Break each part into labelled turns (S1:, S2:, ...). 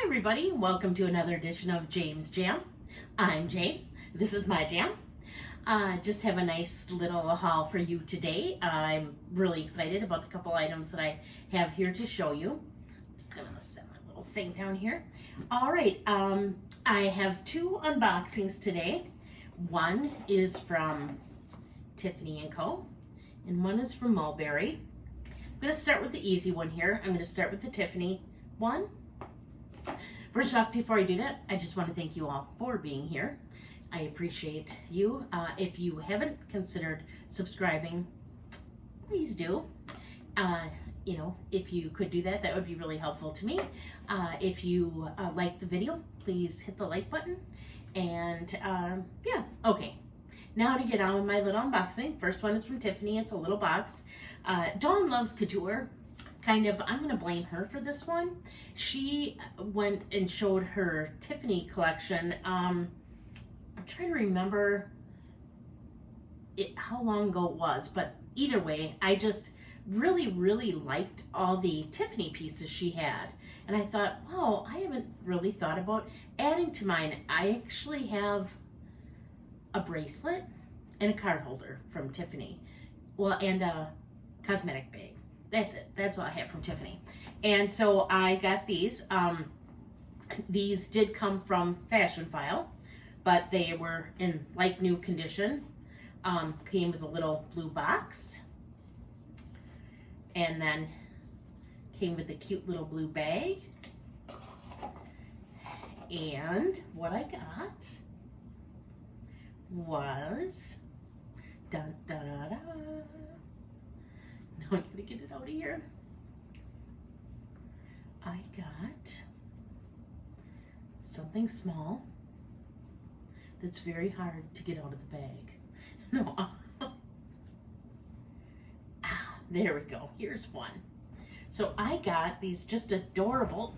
S1: everybody, welcome to another edition of James Jam. I'm Jane, this is my jam. Just have a nice little haul for you today. I'm really excited about the couple items that I have here to show you. Just gonna set my little thing down here. All right, I have two unboxings today. One is from Tiffany & Co. and one is from Mulberry. I'm gonna start with the easy one here. I'm gonna start with the Tiffany one. First off, before I do that, I just want to thank you all for being here. I appreciate you. If you haven't considered subscribing, please do. If you could do that, that would be really helpful to me. If you like the video, please hit the like button. And yeah, okay. Now to get on with my little unboxing. First one is from Tiffany. It's a little box. Dawn loves couture. I'm going to blame her for this one. She went and showed her Tiffany collection. I'm trying to remember how long ago it was, but either way, I just really, really liked all the Tiffany pieces she had. And I thought, wow, I haven't really thought about adding to mine. I actually have a bracelet and a card holder from Tiffany. Well, and a cosmetic bag. That's it. That's all I have from Tiffany. And so I got these. These did come from Fashion File, but they were in like new condition. Came with a little blue box. And then came with a cute little blue bag. And what I got was dun da da da. Now I gotta get it out of here. I got something small that's very hard to get out of the bag. No. There we go. Here's one. So I got these just adorable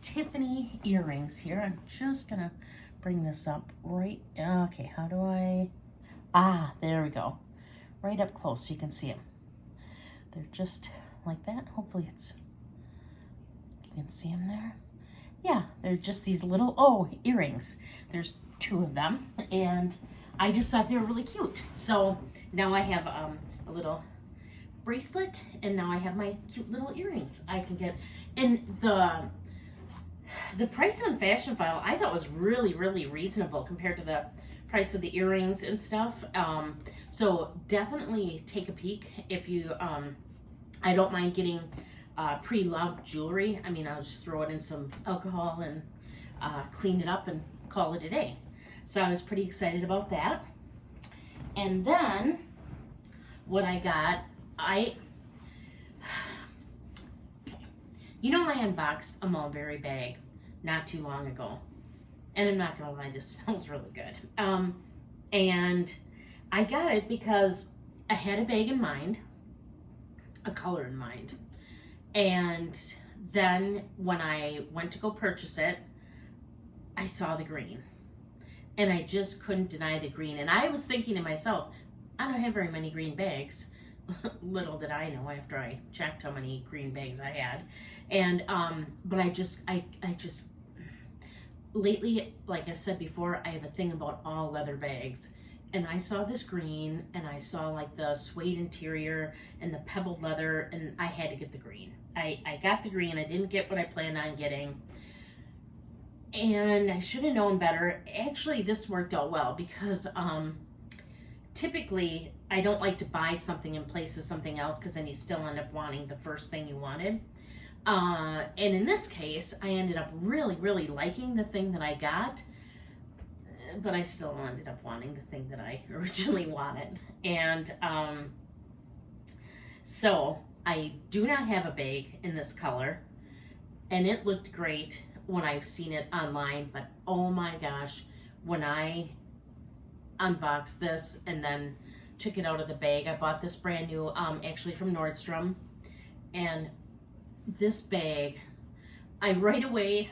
S1: Tiffany earrings here. I'm just gonna bring this up right. Okay, how do I? There we go. Right up close so you can see them. They're just like that. Hopefully you can see them there. Yeah, they're just these little, earrings. There's two of them, and I just thought they were really cute. So now I have a little bracelet, and now I have my cute little earrings I can get. And the price on Fashion File I thought was really, really reasonable compared to the price of the earrings and stuff. So definitely take a peek if you, I don't mind getting pre-loved jewelry. I mean, I'll just throw it in some alcohol and clean it up and call it a day. So I was pretty excited about that. And then what I got, I unboxed a Mulberry bag not too long ago. And I'm not gonna lie, this smells really good. And I got it because I had a bag in mind, a color in mind. And then when I went to go purchase it, I saw the green. And I just couldn't deny the green. And I was thinking to myself, I don't have very many green bags. Little did I know after I checked how many green bags I had. And, but I just, lately, like I said before, I have a thing about all leather bags. And I saw this green, and I saw like the suede interior and the pebbled leather, and I had to get the green. I got the green. I didn't get what I planned on getting. And I should have known better. Actually, this worked out well because typically I don't like to buy something in place of something else because then you still end up wanting the first thing you wanted. And in this case, I ended up really, really liking the thing that I got, but I still ended up wanting the thing that I originally wanted. And so I do not have a bag in this color, and it looked great when I've seen it online, but oh my gosh, when I unboxed this and then took it out of the bag, I bought this brand new, actually from Nordstrom, and this bag, I right away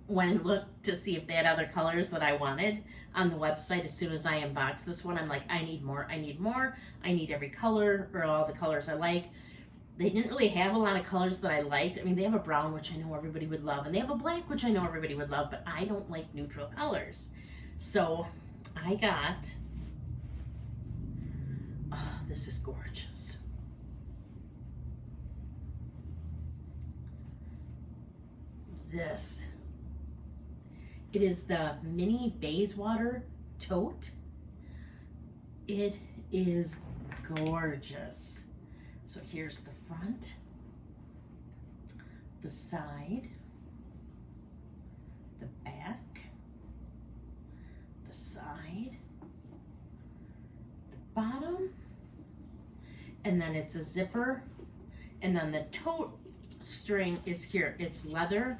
S1: went and looked to see if they had other colors that I wanted on the website. As soon as I unboxed this one, I'm like, I need more, I need more, I need every color or all the colors I like. They didn't really have a lot of colors that I liked. I mean, they have a brown, which I know everybody would love, and they have a black, which I know everybody would love, but I don't like neutral colors. So I got, oh, this is gorgeous. This. It is the mini Bayswater tote. It is gorgeous. So here's the front, the side, the back, the side, the bottom, and then it's a zipper, and then the tote string is here. It's leather,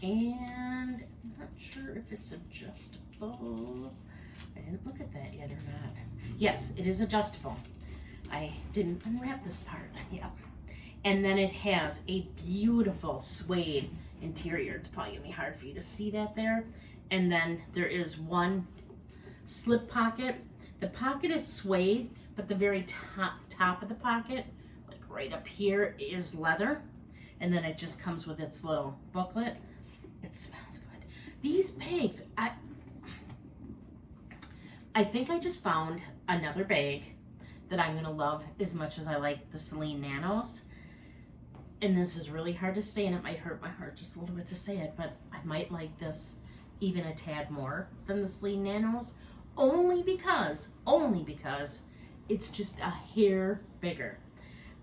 S1: and I'm not sure if it's adjustable. I didn't look at that yet or not. Yes, it is adjustable. I didn't unwrap this part. Yeah. And then it has a beautiful suede interior. It's probably gonna be hard for you to see that there. And then there is one slip pocket. The pocket is suede, but the very top of the pocket, like right up here, is leather. And then it just comes with its little booklet. It smells good. These bags, I think I just found another bag that I'm gonna love as much as I like the Celine Nanos. And this is really hard to say, and it might hurt my heart just a little bit to say it, but I might like this even a tad more than the Celine Nanos, only because it's just a hair bigger.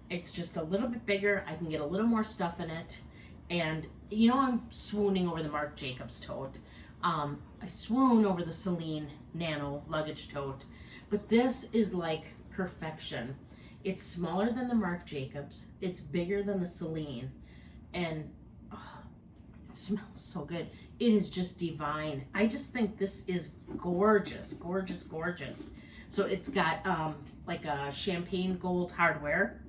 S1: It's just a little bit bigger. I can get a little more stuff in it. And you know, I'm swooning over the Marc Jacobs tote. I swoon over the Celine Nano luggage tote, but this is like perfection. It's smaller than the Marc Jacobs. It's bigger than the Celine, and it smells so good. It is just divine. I just think this is gorgeous, gorgeous, gorgeous. So it's got like a champagne gold hardware.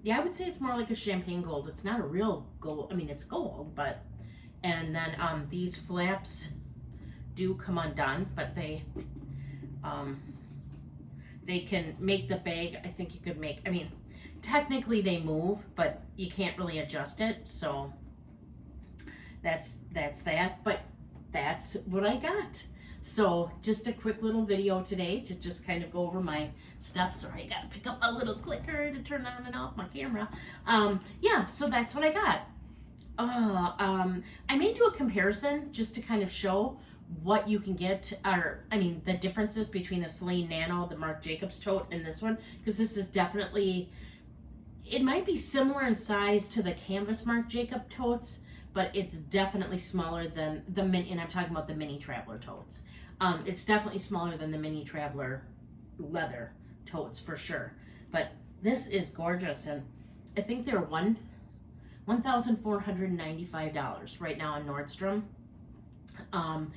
S1: Yeah, I would say it's more like a champagne gold. It's not a real gold. I mean, it's gold, but, and then these flaps do come undone, but they can make the bag. I think you could make, I mean, technically they move, but you can't really adjust it. So that's that, but that's what I got. So just a quick little video today to just kind of go over my stuff. Sorry, I gotta pick up a little clicker to turn on and off my camera. Yeah, so that's what I got. I may do a comparison just to kind of show what you can get, or I mean the differences between the Celine Nano, the Marc Jacobs tote, and this one, because this is definitely, it might be similar in size to the canvas Marc Jacob totes, but it's definitely smaller than the mini, and I'm talking about the mini traveler totes. It's definitely smaller than the mini traveler leather totes for sure. But this is gorgeous, and I think they're $1,495 right now on Nordstrom. And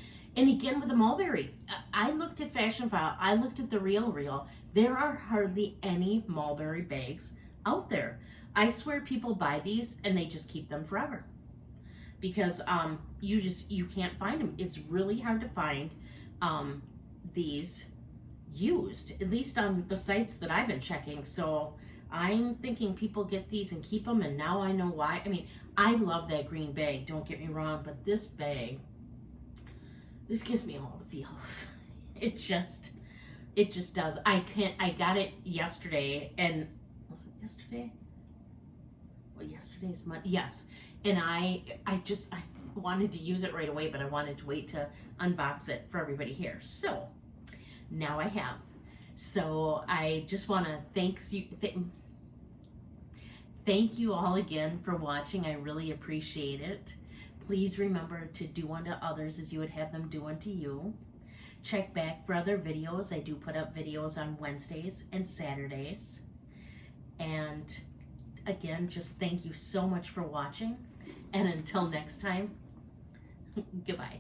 S1: again with the Mulberry, I looked at Fashion File, I looked at the Real. There are hardly any Mulberry bags out there. I swear people buy these and they just keep them forever, because you can't find them. It's really hard to find these used, at least on the sites that I've been checking. So I'm thinking people get these and keep them, and now I know why. I mean, I love that green bag, don't get me wrong, but this bag, this gives me all the feels. It just does. I got it yesterday, and was it yesterday? Well, yesterday's Monday. Yes. And I wanted to use it right away, but I wanted to wait to unbox it for everybody here. So now I have. So I just want to thank you all again for watching. I really appreciate it. Please remember to do unto others as you would have them do unto you. Check back for other videos. I do put up videos on Wednesdays and Saturdays. And again, just thank you so much for watching. And until next time, goodbye.